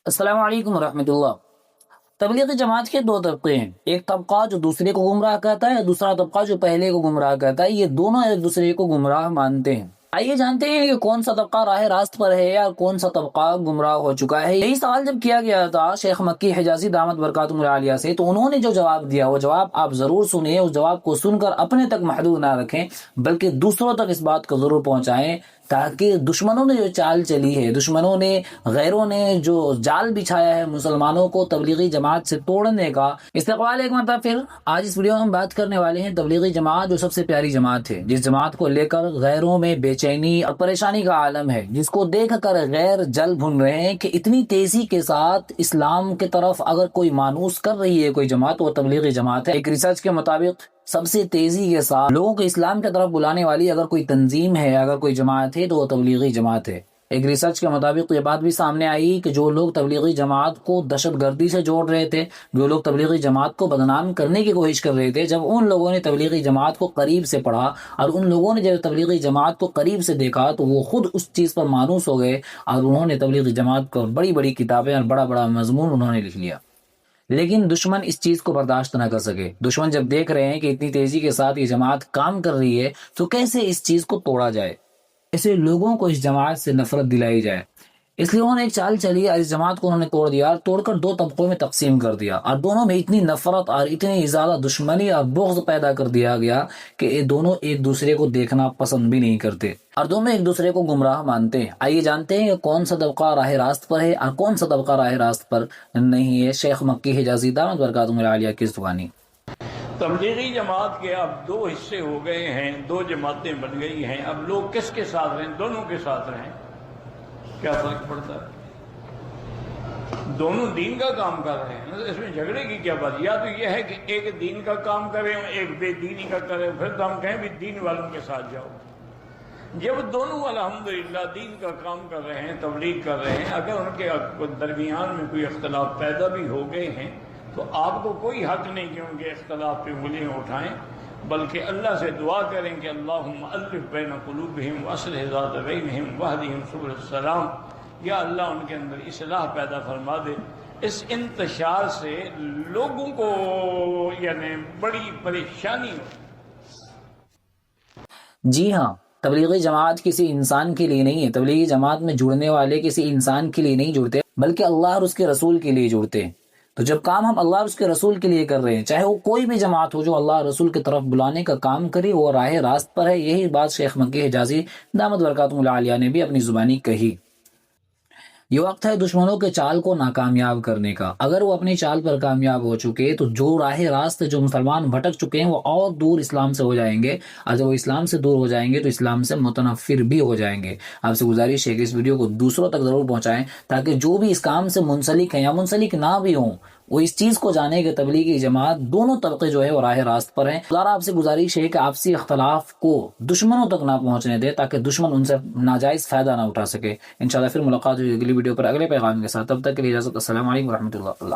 السلام علیکم ورحمۃ اللہ۔ تبلیغی جماعت کے دو طبقے ہیں، ایک طبقہ جو دوسرے کو گمراہ کرتا ہے، دوسرا طبقہ جو پہلے کو گمراہ کرتا ہے۔ یہ دونوں ایک دوسرے کو گمراہ مانتے ہیں۔ آئیے جانتے ہیں کہ کون سا طبقہ راہ راست پر ہے یا کون سا طبقہ گمراہ ہو چکا ہے۔ یہی سوال جب کیا گیا تھا شیخ مکی حجازی دامت برکاتہم العالیہ سے، تو انہوں نے جو جواب دیا وہ جواب آپ ضرور سنیں۔ اس جواب کو سن کر اپنے تک محدود نہ رکھیں بلکہ دوسروں تک اس بات کو ضرور پہنچائیں، تاکہ دشمنوں نے جو چال چلی ہے، دشمنوں نے، غیروں نے جو جال بچھایا ہے مسلمانوں کو تبلیغی جماعت سے توڑنے کا۔ استقبال ایک مرتبہ پھر آج اس ویڈیو میں ہم بات کرنے والے ہیں تبلیغی جماعت، جو سب سے پیاری جماعت ہے، جس جماعت کو لے کر غیروں میں بے چینی اور پریشانی کا عالم ہے، جس کو دیکھ کر غیر جل بھن رہے ہیں کہ اتنی تیزی کے ساتھ اسلام کی طرف اگر کوئی مانوس کر رہی ہے کوئی جماعت، وہ تبلیغی جماعت ہے۔ ایک ریسرچ کے مطابق سب سے تیزی کے ساتھ لوگوں کو اسلام کی طرف بلانے والی اگر کوئی تنظیم ہے، اگر کوئی جماعت ہے، تو وہ تبلیغی جماعت ہے۔ ایک ریسرچ کے مطابق یہ بات بھی سامنے آئی کہ جو لوگ تبلیغی جماعت کو دہشت گردی سے جوڑ رہے تھے، جو لوگ تبلیغی جماعت کو بدنام کرنے کی کوشش کر رہے تھے، جب ان لوگوں نے تبلیغی جماعت کو قریب سے پڑھا اور ان لوگوں نے جب تبلیغی جماعت کو قریب سے دیکھا، تو وہ خود اس چیز پر مانوس ہو گئے اور انہوں نے تبلیغی جماعت کو بڑی بڑی کتابیں اور بڑا بڑا مضمون انہوں نے لکھ لیا۔ لیکن دشمن اس چیز کو برداشت نہ کر سکے۔ دشمن جب دیکھ رہے ہیں کہ اتنی تیزی کے ساتھ یہ جماعت کام کر رہی ہے، تو کیسے اس چیز کو توڑا جائے، ایسے لوگوں کو اس جماعت سے نفرت دلائی جائے۔ اس لیے انہوں نے ایک چال چلی اور اس جماعت کو انہوں نے توڑ دیا، اور توڑ کر دو طبقوں میں تقسیم کر دیا، اور دونوں میں اتنی نفرت اور اتنی زیادہ دشمنی اور بغض پیدا کر دیا گیا کہ یہ دونوں ایک دوسرے کو دیکھنا پسند بھی نہیں کرتے، اور دونوں ایک دوسرے کو گمراہ مانتے ہیں۔ آئیے جانتے ہیں کہ کون سا طبقہ راہ راست پر ہے اور کون سا طبقہ راہ راست پر نہیں ہے۔ شیخ مکی حجازی دامت برکاتہم العالیہ کی زبانی۔ تبلیغی جماعت کے اب دو حصے ہو گئے ہیں، دو جماعتیں بن گئی ہیں۔ اب لوگ کس کے ساتھ رہیں؟ دونوں کے ساتھ رہیں، کیا فرق پڑتا ہے؟ دونوں دین کا کام کر رہے ہیں، اس میں جھگڑے کی کیا بات؟ یا تو یہ ہے کہ ایک دین کا کام کریں ایک بے دینی کا کریں، پھر تو ہم کہیں بھی دین والوں کے ساتھ جاؤ۔ جب دونوں الحمدللہ دین کا کام کر رہے ہیں، تبلیغ کر رہے ہیں، اگر ان کے درمیان میں کوئی اختلاف پیدا بھی ہو گئے ہیں، تو آپ کو کوئی حق نہیں کہ ان کے اختلاف پہ انگلیاں اٹھائیں، بلکہ اللہ سے دعا کریں کہ اللہم الف بین قلوبہم واصلح ذات بینہم واہدہم سبل السلام۔ یا اللہ ان کے اندر اصلاح پیدا فرما دے۔ اس انتشار سے لوگوں کو یعنی بڑی پریشانی ہو۔ جی ہاں، تبلیغی جماعت کسی انسان کے لیے نہیں ہے۔ تبلیغی جماعت میں جڑنے والے کسی انسان کے لیے نہیں جڑتے، بلکہ اللہ اور اس کے رسول کے لیے جڑتے ہیں۔ تو جب کام ہم اللہ اور اس کے رسول کے لیے کر رہے ہیں، چاہے وہ کوئی بھی جماعت ہو جو اللہ اور رسول کی طرف بلانے کا کام کرے، وہ راہ راست پر ہے۔ یہی بات شیخ مکی حجازی دامت برکاتہم العالیہ نے بھی اپنی زبانی کہی۔ یہ وقت ہے دشمنوں کے چال کو ناکامیاب کرنے کا۔ اگر وہ اپنی چال پر کامیاب ہو چکے تو جو راہ راست جو مسلمان بھٹک چکے ہیں وہ اور دور اسلام سے ہو جائیں گے، اور جب وہ اسلام سے دور ہو جائیں گے تو اسلام سے متنفر بھی ہو جائیں گے۔ آپ سے گزارش ہے کہ اس ویڈیو کو دوسروں تک ضرور پہنچائیں، تاکہ جو بھی اس کام سے منسلک ہیں یا منسلک نہ بھی ہوں، وہ اس چیز کو جانے کہ تبلیغی جماعت دونوں طبقے جو ہے وہ راہ راست پر ہیں۔ ذرا آپ سے گزارش ہے کہ آپسی اختلاف کو دشمنوں تک نہ پہنچنے دے، تاکہ دشمن ان سے ناجائز فائدہ نہ اٹھا سکے۔ انشاءاللہ پھر ملاقات ہوگی اگلی ویڈیو پر اگلے پیغام کے ساتھ۔ تب تک کے لیے اجازت۔ السلام علیکم ورحمۃ اللہ۔